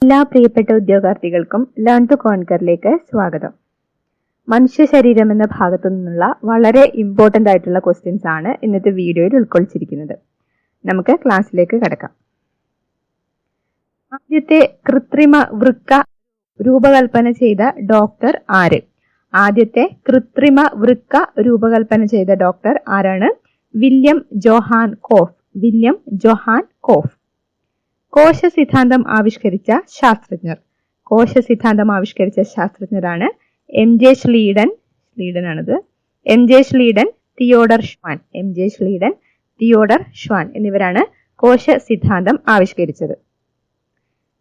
എല്ലാ പ്രിയപ്പെട്ട ഉദ്യോഗാർത്ഥികൾക്കും learn to കോൺകറിലേക്ക് സ്വാഗതം. മനുഷ്യ ശരീരം എന്ന ഭാഗത്തു നിന്നുള്ള വളരെ ഇമ്പോർട്ടൻ്റ് ആയിട്ടുള്ള ക്വസ്റ്റ്യൻസ് ആണ് ഇന്നത്തെ വീഡിയോയിൽ ഉൾക്കൊള്ളിച്ചിരിക്കുന്നത്. നമുക്ക് ക്ലാസ്സിലേക്ക് കടക്കാം. ആദ്യത്തെ കൃത്രിമ വൃക്ക രൂപകൽപ്പന ചെയ്ത ഡോക്ടർ ആര്? ആദ്യത്തെ കൃത്രിമ വൃക്ക രൂപകൽപ്പന ചെയ്ത ഡോക്ടർ ആരാണ്? Willem Johan Kolff. Willem Johan Kolff. കോശ സിദ്ധാന്തം ആവിഷ്കരിച്ച ശാസ്ത്രജ്ഞർ. കോശ സിദ്ധാന്തം ആവിഷ്കരിച്ച ശാസ്ത്രജ്ഞരാണ് M J Schleiden. M J Schleiden, Theodor Schwann. M J Schleiden, Theodor Schwann എന്നിവരാണ് കോശ സിദ്ധാന്തം ആവിഷ്കരിച്ചത്.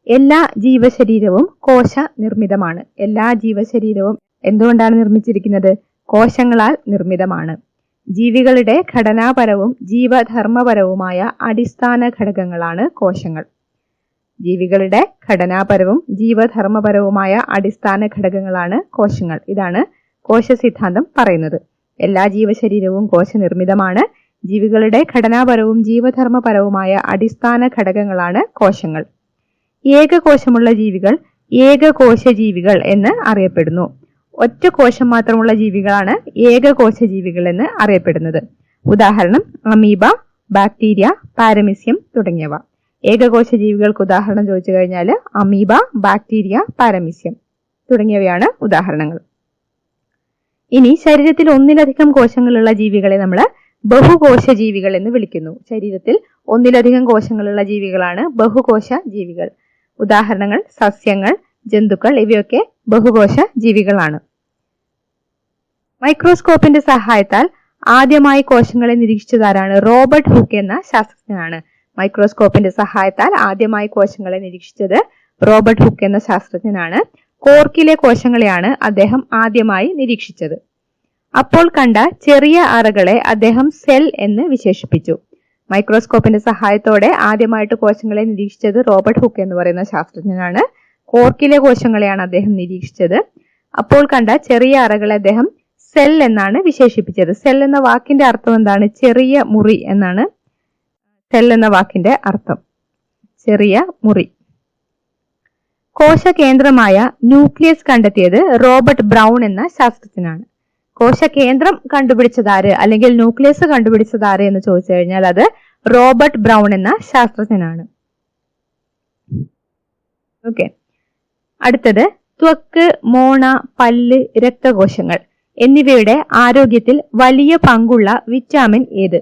എല്ലാ ജീവശരീരവും കോശ നിർമ്മിതമാണ്. എല്ലാ ജീവശരീരവും എന്തുകൊണ്ടാണ് നിർമ്മിച്ചിരിക്കുന്നത്? കോശങ്ങളാൽ നിർമ്മിതമാണ്. ജീവികളുടെ ഘടനാപരവും ജീവധർമ്മപരവുമായ അടിസ്ഥാന ഘടകങ്ങളാണ് കോശങ്ങൾ. ജീവികളുടെ ഘടനാപരവും ജീവധർമ്മപരവുമായ അടിസ്ഥാന ഘടകങ്ങളാണ് കോശങ്ങൾ. ഇതാണ് കോശ സിദ്ധാന്തം പറയുന്നത്. എല്ലാ ജീവശരീരവും കോശനിർമ്മിതമാണ്. ജീവികളുടെ ഘടനാപരവും ജീവധർമ്മപരവുമായ അടിസ്ഥാന ഘടകങ്ങളാണ് കോശങ്ങൾ. ഏകകോശമുള്ള ജീവികൾ ഏകകോശജീവികൾ എന്ന് അറിയപ്പെടുന്നു. ഒറ്റ കോശം മാത്രമുള്ള ജീവികളാണ് ഏകകോശ ജീവികൾ എന്ന് അറിയപ്പെടുന്നത്. ഉദാഹരണം അമീബ, ബാക്ടീരിയ, പാരമീസിയം തുടങ്ങിയവ. ഏകകോശ ജീവികൾക്ക് ഉദാഹരണം ചോദിച്ചു കഴിഞ്ഞാൽ അമീബ, ബാക്ടീരിയ, പാരമീസിയം തുടങ്ങിയവയാണ് ഉദാഹരണങ്ങൾ. ഇനി ശരീരത്തിൽ ഒന്നിലധികം കോശങ്ങളുള്ള ജീവികളെ നമ്മൾ ബഹുകോശ ജീവികൾ എന്ന് വിളിക്കുന്നു. ശരീരത്തിൽ ഒന്നിലധികം കോശങ്ങളുള്ള ജീവികളാണ് ബഹുകോശ ജീവികൾ. ഉദാഹരണങ്ങൾ സസ്യങ്ങൾ, ജന്തുക്കൾ ഇവയൊക്കെ ബഹുകോശ ജീവികളാണ്. മൈക്രോസ്കോപ്പിന്റെ സഹായത്താൽ ആദ്യമായി കോശങ്ങളെ നിരീക്ഷിച്ചതാരാണ്? റോബർട്ട് ഹുക്ക് എന്ന ശാസ്ത്രജ്ഞനാണ്. മൈക്രോസ്കോപ്പിന്റെ സഹായത്താൽ ആദ്യമായി കോശങ്ങളെ നിരീക്ഷിച്ചത് റോബർട്ട് ഹുക്ക് എന്ന ശാസ്ത്രജ്ഞനാണ്. കോർക്കിലെ കോശങ്ങളെയാണ് അദ്ദേഹം ആദ്യമായി നിരീക്ഷിച്ചത്. അപ്പോൾ കണ്ട ചെറിയ അറകളെ അദ്ദേഹം സെൽ എന്ന് വിശേഷിപ്പിച്ചു. മൈക്രോസ്കോപ്പിന്റെ സഹായത്തോടെ ആദ്യമായിട്ട് കോശങ്ങളെ നിരീക്ഷിച്ചത് റോബർട്ട് ഹുക്ക് എന്ന് പറയുന്ന ശാസ്ത്രജ്ഞനാണ്. കോർക്കിലെ കോശങ്ങളെയാണ് അദ്ദേഹം നിരീക്ഷിച്ചത്. അപ്പോൾ കണ്ട ചെറിയ അറകളെ അദ്ദേഹം സെൽ എന്നാണ് വിശേഷിപ്പിച്ചത്. സെൽ എന്ന വാക്കിന്റെ അർത്ഥം എന്താണ്? ചെറിയ മുറി എന്നാണ് സെൽ എന്ന വാക്കിന്റെ അർത്ഥം. ചെറിയ മുറി. കോശകേന്ദ്രമായ ന്യൂക്ലിയസ് കണ്ടെത്തിയത് റോബർട്ട് ബ്രൗൺ എന്ന ശാസ്ത്രജ്ഞനാണ്. കോശകേന്ദ്രം കണ്ടുപിടിച്ചതാര് അല്ലെങ്കിൽ ന്യൂക്ലിയസ് കണ്ടുപിടിച്ചതാര് എന്ന് ചോദിച്ചു കഴിഞ്ഞാൽ അത് റോബർട്ട് ബ്രൗൺ എന്ന ശാസ്ത്രജ്ഞനാണ്. ഓക്കെ, അടുത്തത് ത്വക്ക്, മോണ, പല്ല്, രക്തകോശങ്ങൾ എന്നിവയുടെ ആരോഗ്യത്തിൽ വലിയ പങ്കുള്ള വിറ്റാമിൻ ഏത്?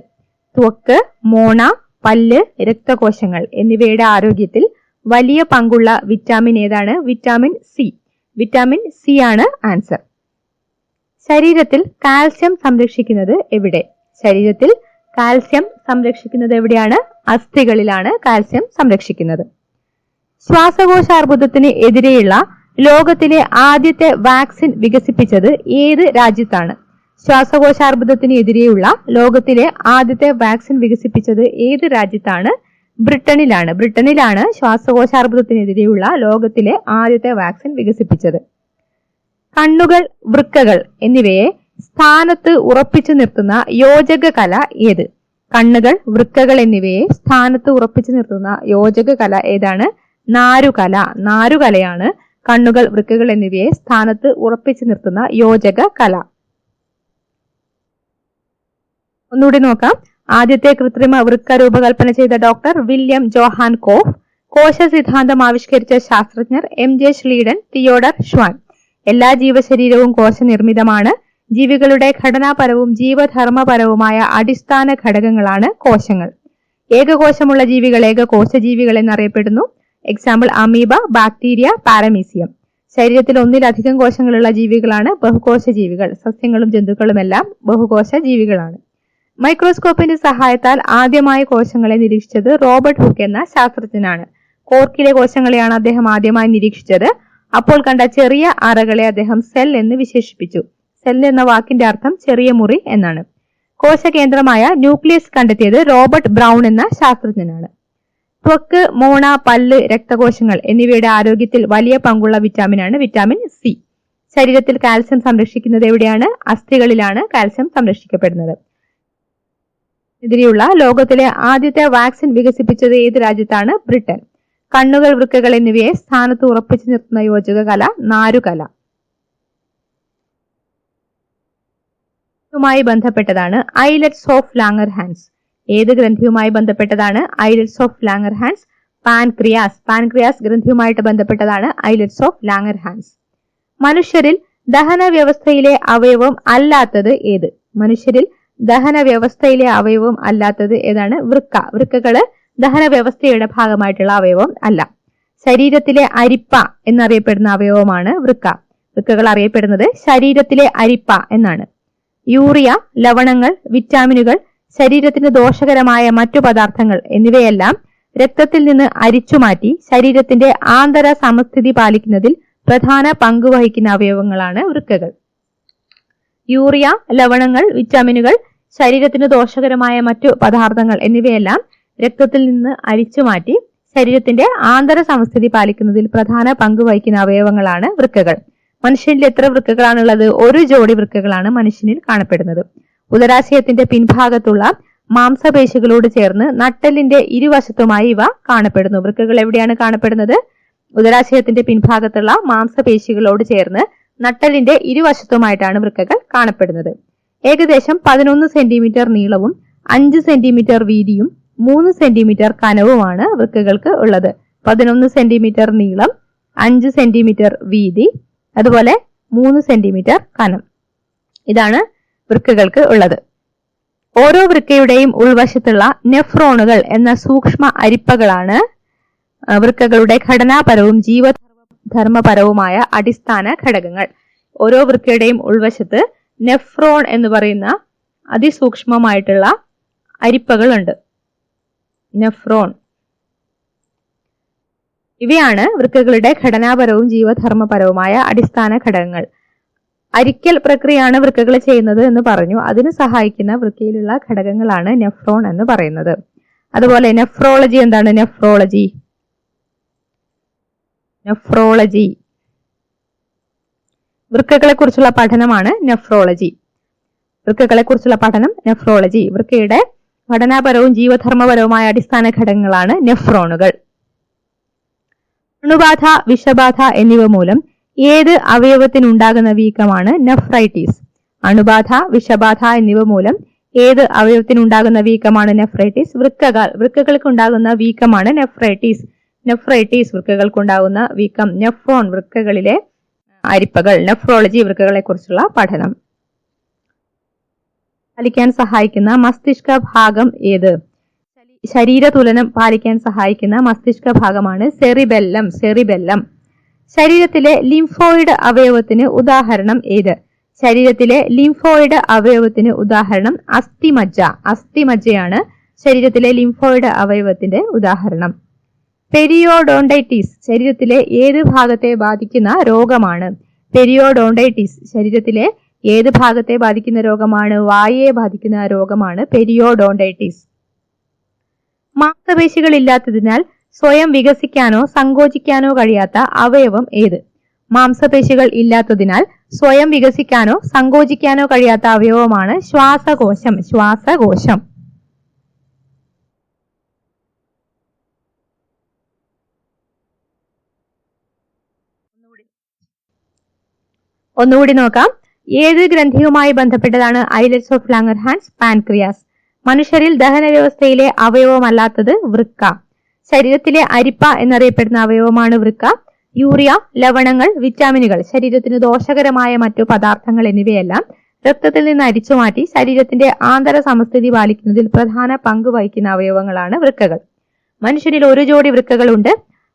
ത്വക്ക്, മോണ, പല്ല്, രക്തകോശങ്ങൾ എന്നിവയുടെ ആരോഗ്യത്തിൽ വലിയ പങ്കുള്ള വിറ്റാമിൻ ഏതാണ്? Vitamin C. വിറ്റാമിൻ സി ആണ് ആൻസർ. ശരീരത്തിൽ കാൽസ്യം സംരക്ഷിക്കുന്നത് എവിടെ? ശരീരത്തിൽ കാൽസ്യം സംരക്ഷിക്കുന്നത് എവിടെയാണ്? അസ്ഥികളിലാണ് കാൽസ്യം സംരക്ഷിക്കുന്നത്. ശ്വാസകോശാർബുദത്തിന് എതിരെയുള്ള ലോകത്തിലെ ആദ്യത്തെ വാക്സിൻ വികസിപ്പിച്ചത് ഏത് രാജ്യത്താണ്? ശ്വാസകോശാർബുദത്തിന് എതിരെയുള്ള ലോകത്തിലെ ആദ്യത്തെ വാക്സിൻ വികസിപ്പിച്ചത് ഏത് രാജ്യത്താണ്? ബ്രിട്ടനിലാണ്. ബ്രിട്ടനിലാണ് ശ്വാസകോശാർബുദത്തിനെതിരെയുള്ള ലോകത്തിലെ ആദ്യത്തെ വാക്സിൻ വികസിപ്പിച്ചത്. കണ്ണുകൾ, വൃക്കകൾ എന്നിവയെ സ്ഥാനത്ത് ഉറപ്പിച്ചു നിർത്തുന്ന യോജക കല ഏത്? കണ്ണുകൾ, വൃക്കകൾ എന്നിവയെ സ്ഥാനത്ത് ഉറപ്പിച്ചു നിർത്തുന്ന യോജക കല ഏതാണ്? നാരുകല. നാരുകലയാണ് കണ്ണുകൾ, വൃക്കകൾ എന്നിവയെ സ്ഥാനത്ത് ഉറപ്പിച്ചു നിർത്തുന്ന യോജക കല. ഒന്നുകൂടി നോക്കാം. ആദ്യത്തെ കൃത്രിമ വൃക്ക രൂപകൽപ്പന ചെയ്ത ഡോക്ടർ വില്യം ജോഹാൻ കോഫ്. കോശ സിദ്ധാന്തം ആവിഷ്കരിച്ച ശാസ്ത്രജ്ഞർ M J Schleiden, Theodor Schwann. എല്ലാ ജീവശരീരവും കോശനിർമ്മിതമാണ്. ജീവികളുടെ ഘടനാപരവും ജീവധർമ്മപരവുമായ അടിസ്ഥാന ഘടകങ്ങളാണ് കോശങ്ങൾ. ഏകകോശമുള്ള ജീവികൾ ഏകകോശ ജീവികൾ എന്നറിയപ്പെടുന്നു. Example amoeba, bacteria, paramecium. ശരീരത്തിൽ ഒന്നിലധികം കോശങ്ങളുള്ള ജീവികളാണ് ബഹുകോശ ജീവികൾ. സസ്യങ്ങളും ജന്തുക്കളും എല്ലാം ബഹുകോശ ജീവികളാണ്. മൈക്രോസ്കോപ്പിന്റെ സഹായത്താൽ ആദ്യമായി കോശങ്ങളെ നിരീക്ഷിച്ചത് റോബർട്ട് ഹുക്ക് എന്ന ശാസ്ത്രജ്ഞനാണ്. കോർക്കിലെ കോശങ്ങളെയാണ് അദ്ദേഹം ആദ്യമായി നിരീക്ഷിച്ചത്. അപ്പോൾ കണ്ട ചെറിയ അറകളെ അദ്ദേഹം സെൽ എന്ന് വിശേഷിപ്പിച്ചു. സെൽ എന്ന വാക്കിന്റെ അർത്ഥം ചെറിയ മുറി എന്നാണ്. കോശകേന്ദ്രമായ ന്യൂക്ലിയസ് കണ്ടെത്തിയത് റോബർട്ട് ബ്രൗൺ എന്ന ശാസ്ത്രജ്ഞനാണ്. ത്വക്ക്, മോണ, പല്ല്, രക്തകോശങ്ങൾ എന്നിവയുടെ ആരോഗ്യത്തിൽ വലിയ പങ്കുള്ള വിറ്റാമിനാണ് വിറ്റാമിൻ സി. ശരീരത്തിൽ കാൽസ്യം സംരക്ഷിക്കുന്നത് എവിടെയാണ്? അസ്ഥികളിലാണ് കാൽസ്യം സംരക്ഷിക്കപ്പെടുന്നത്. എതിരെയുള്ള ലോകത്തിലെ ആദ്യത്തെ വാക്സിൻ വികസിപ്പിച്ചത് ഏത് രാജ്യത്താണ്? ബ്രിട്ടൻ. കണ്ണുകൾ, വൃക്കകൾ എന്നിവയെ സ്ഥാനത്ത് ഉറപ്പിച്ചു നിർത്തുന്ന യോജക കല നാരുകല. ുമായി ബന്ധപ്പെട്ടതാണ് ഐലറ്റ്സ് ഓഫ് ലാംഗർഹാൻസ്. ഏത് ഗ്രന്ഥിയുമായി ബന്ധപ്പെട്ടതാണ് islets of Langerhans? Pancreas. Pancreas ഗ്രന്ഥിയുമായിട്ട് ബന്ധപ്പെട്ടതാണ് ഐലറ്റ്സ് ഓഫ് ലാംഗർഹാൻസ്. മനുഷ്യരിൽ ദഹന വ്യവസ്ഥയിലെ അവയവം അല്ലാത്തത് ഏത്? മനുഷ്യരിൽ ദഹന വ്യവസ്ഥയിലെ അവയവം അല്ലാത്തത് ഏതാണ്? വൃക്ക. വൃക്കകള് ദഹന വ്യവസ്ഥയുടെ ഭാഗമായിട്ടുള്ള അവയവം അല്ല. ശരീരത്തിലെ അരിപ്പ എന്നറിയപ്പെടുന്ന അവയവമാണ് വൃക്ക. വൃക്കകൾ അറിയപ്പെടുന്നത് ശരീരത്തിലെ അരിപ്പ എന്നാണ്. യൂറിയ, ലവണങ്ങൾ, വിറ്റാമിനുകൾ, ശരീരത്തിന് ദോഷകരമായ മറ്റു പദാർത്ഥങ്ങൾ എന്നിവയെല്ലാം രക്തത്തിൽ നിന്ന് അരിച്ചുമാറ്റി ശരീരത്തിന്റെ ആന്തര സമസ്ഥിതി പാലിക്കുന്നതിൽ പ്രധാന പങ്ക് വഹിക്കുന്ന അവയവങ്ങളാണ് വൃക്കകൾ. യൂറിയ, ലവണങ്ങൾ, വിറ്റാമിനുകൾ, ശരീരത്തിന് ദോഷകരമായ മറ്റു പദാർത്ഥങ്ങൾ എന്നിവയെല്ലാം രക്തത്തിൽ നിന്ന് അരിച്ചുമാറ്റി ശരീരത്തിന്റെ ആന്തര സമസ്ഥിതി പാലിക്കുന്നതിൽ പ്രധാന പങ്ക് വഹിക്കുന്ന അവയവങ്ങളാണ് വൃക്കകൾ. മനുഷ്യനിൽ എത്ര വൃക്കകളാണുള്ളത്? ഒരു ജോഡി വൃക്കകളാണ് മനുഷ്യനിൽ കാണപ്പെടുന്നത്. ഉദരാശയത്തിന്റെ പിൻഭാഗത്തുള്ള മാംസപേശികളോട് ചേർന്ന് നട്ടെല്ലിന്റെ ഇരുവശത്തുമായി ഇവ കാണപ്പെടുന്നു. വൃക്കകൾ എവിടെയാണ് കാണപ്പെടുന്നത്? ഉദരാശയത്തിന്റെ പിൻഭാഗത്തുള്ള മാംസപേശികളോട് ചേർന്ന് നട്ടെല്ലിന്റെ ഇരുവശത്തുമായിട്ടാണ് വൃക്കകൾ കാണപ്പെടുന്നത്. ഏകദേശം 11 സെന്റിമീറ്റർ നീളവും 5 സെന്റിമീറ്റർ വീതിയും 3 സെന്റിമീറ്റർ കനവുമാണ് വൃക്കകൾക്ക് ഉള്ളത്. 11 സെന്റിമീറ്റർ നീളം, 5 സെന്റിമീറ്റർ വീതി, അതുപോലെ 3 സെന്റിമീറ്റർ കനം. ഇതാണ് വൃക്കകൾക്ക് ഉള്ളത്. ഓരോ വൃക്കയുടെയും ഉൾവശത്തുള്ള നെഫ്രോണുകൾ എന്ന സൂക്ഷ്മ അരിപ്പകളാണ് വൃക്കകളുടെ ഘടനാപരവും ജീവധർമ്മപരവുമായ അടിസ്ഥാന ഘടകങ്ങൾ. ഓരോ വൃക്കയുടെയും ഉൾവശത്ത് നെഫ്രോൺ എന്ന് പറയുന്ന അതിസൂക്ഷ്മമായിട്ടുള്ള അരിപ്പകളുണ്ട്. നെഫ്രോൺ. ഇവയാണ് വൃക്കകളുടെ ഘടനാപരവും ജീവധർമ്മപരവുമായ അടിസ്ഥാന ഘടകങ്ങൾ. അരിക്കൽ പ്രക്രിയയാണ് വൃക്കകൾ ചെയ്യുന്നത് എന്ന് പറഞ്ഞു. അതിന് സഹായിക്കുന്ന വൃക്കയിലുള്ള ഘടകങ്ങളാണ് നെഫ്രോൺ എന്ന് പറയുന്നത്. അതുപോലെ നെഫ്രോളജി എന്താണ്? നെഫ്രോളജി വൃക്കകളെ കുറിച്ചുള്ള പഠനമാണ് നെഫ്രോളജി. വൃക്കയുടെ ഘടനാപരവും ജീവധർമ്മപരവുമായ അടിസ്ഥാന ഘടകങ്ങളാണ് നെഫ്രോണുകൾ. അണുബാധ, വിഷബാധ എന്നിവ മൂലം ഏത് അവയവത്തിനുണ്ടാകുന്ന വീക്കമാണ് നെഫ്രൈറ്റിസ്? അണുബാധ, വിഷബാധ എന്നിവ മൂലം ഏത് അവയവത്തിനുണ്ടാകുന്ന വീക്കമാണ് നെഫ്രൈറ്റിസ്? വൃക്കകൾക്കുണ്ടാകുന്ന വീക്കമാണ് നെഫ്രൈറ്റിസ്. വൃക്കകൾക്കുണ്ടാകുന്ന വീക്കം. നെഫ്രോൺ വൃക്കകളിലെ അരിപ്പകൾ. നെഫ്രോളജി വൃക്കകളെ കുറിച്ചുള്ള പഠനം. പാലിക്കാൻ സഹായിക്കുന്ന മസ്തിഷ്ക ഭാഗം ഏത്? ശരീരതുലനം പാലിക്കാൻ സഹായിക്കുന്ന മസ്തിഷ്ക ഭാഗമാണ് സെറിബെല്ലം. ശരീരത്തിലെ ലിംഫോയിഡ് അവയവത്തിന് ഉദാഹരണം ഏത്? ശരീരത്തിലെ ലിംഫോയിഡ് അവയവത്തിന് ഉദാഹരണം അസ്ഥിമജ്ജയാണ് ശരീരത്തിലെ ലിംഫോയിഡ് അവയവത്തിന്റെ ഉദാഹരണം. പെരിയോഡോണ്ടൈറ്റിസ് ശരീരത്തിലെ ഏത് ഭാഗത്തെ ബാധിക്കുന്ന രോഗമാണ്? ശരീരത്തിലെ ഏത് ഭാഗത്തെ ബാധിക്കുന്ന രോഗമാണ്? വായയെ ബാധിക്കുന്ന രോഗമാണ് പെരിയോഡോണ്ടൈറ്റിസ്. മാംസപേശികൾ ഇല്ലാത്തതിനാൽ സ്വയം വികസിക്കാനോ സങ്കോചിക്കാനോ കഴിയാത്ത അവയവം ഏത്? മാംസപേശികൾ ഇല്ലാത്തതിനാൽ സ്വയം വികസിക്കാനോ സങ്കോചിക്കാനോ കഴിയാത്ത അവയവമാണ് ശ്വാസകോശം. ഒന്നുകൂടി നോക്കാം. ഏത് ഗ്രന്ഥിയുമായി ബന്ധപ്പെട്ടതാണ് ഐലറ്റ്സ് ഓഫ് ലാംഗർഹാൻസ്? പാൻക്രിയാസ്. മനുഷ്യരിൽ ദഹന വ്യവസ്ഥയിലെ അവയവമല്ലാത്തത് വൃക്ക. ശരീരത്തിലെ അരിപ്പ എന്നറിയപ്പെടുന്ന അവയവമാണ് വൃക്ക. യൂറിയ, ലവണങ്ങൾ, വിറ്റാമിനുകൾ, ശരീരത്തിന് ദോഷകരമായ മറ്റു പദാർത്ഥങ്ങൾ എന്നിവയെല്ലാം രക്തത്തിൽ നിന്ന് അരിച്ചുമാറ്റി ശരീരത്തിന്റെ ആന്തര സമസ്ഥിതി പാലിക്കുന്നതിൽ പ്രധാന പങ്ക് വഹിക്കുന്ന അവയവങ്ങളാണ് വൃക്കകൾ. മനുഷ്യരിൽ ഒരു ജോഡി വൃക്കകളുണ്ട്.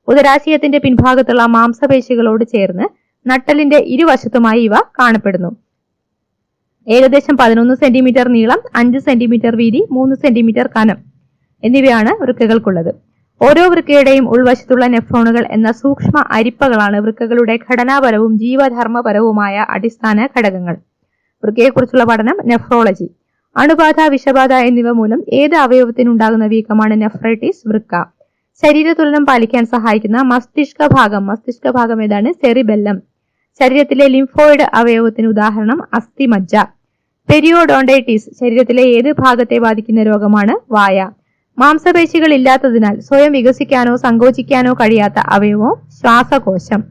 ഉദരാശയത്തിന്റെ പിൻഭാഗത്തുള്ള മാംസപേശികളോട് ചേർന്ന് നട്ടെല്ലിന്റെ ഇരുവശത്തുമായി ഇവ കാണപ്പെടുന്നു. ഏകദേശം 11 സെന്റിമീറ്റർ നീളം, 5 സെന്റിമീറ്റർ വീതി, 3 സെന്റിമീറ്റർ കനം എന്നിവയാണ് വൃക്കകൾക്കുള്ളത്. ഓരോ വൃക്കയുടെയും ഉൾവശത്തുള്ള നെഫ്രോണുകൾ എന്ന സൂക്ഷ്മ അരിപ്പകളാണ് വൃക്കകളുടെ ഘടനാപരവും ജീവധർമ്മപരവുമായ അടിസ്ഥാന ഘടകങ്ങൾ. വൃക്കയെക്കുറിച്ചുള്ള പഠനം നെഫ്രോളജി. അണുബാധ, വിഷബാധ എന്നിവ മൂലം ഏത് അവയവത്തിനുണ്ടാകുന്ന വീക്കമാണ് നെഫ്രൈറ്റിസ്? വൃക്ക. ശരീരതുലനം പാലിക്കാൻ സഹായിക്കുന്ന മസ്തിഷ്ക ഭാഗം ഏതാണ്? സെറിബെല്ലം. ശരീരത്തിലെ ലിംഫോയിഡ് അവയവത്തിന് ഉദാഹരണം അസ്ഥിമജ്ജ. പെരിയോഡോണ്ടൈറ്റിസ് ശരീരത്തിലെ ഏത് ഭാഗത്തെ ബാധിക്കുന്ന രോഗമാണ്? വായ. മാംസപേശികൾ ഇല്ലാത്തതിനാൽ സ്വയം വികസിക്കാനോ സങ്കോചിക്കാനോ കഴിയാത്ത അവയവം ശ്വാസകോശം.